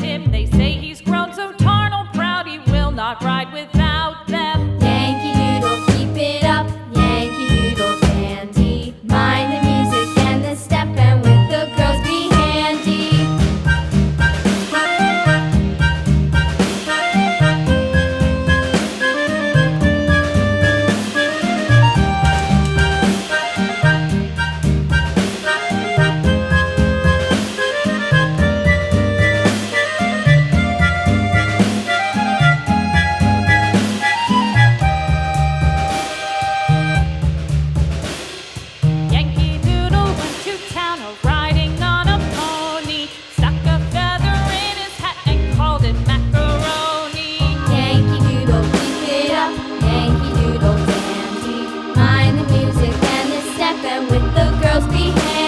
him. They say he's grown so tarnal proud he will not ride without them. Yankee Doodle, keep it up, Yankee Doodle dandy. Mind the music and the step, and with the girls be handy. Yankee Doodle went to town riding on a pony, stuck a feather in his hat and called it macaroni. Yankee Doodle, keep it up, Yankee Doodle dandy. Mind the music and the step, and with the girls be handy.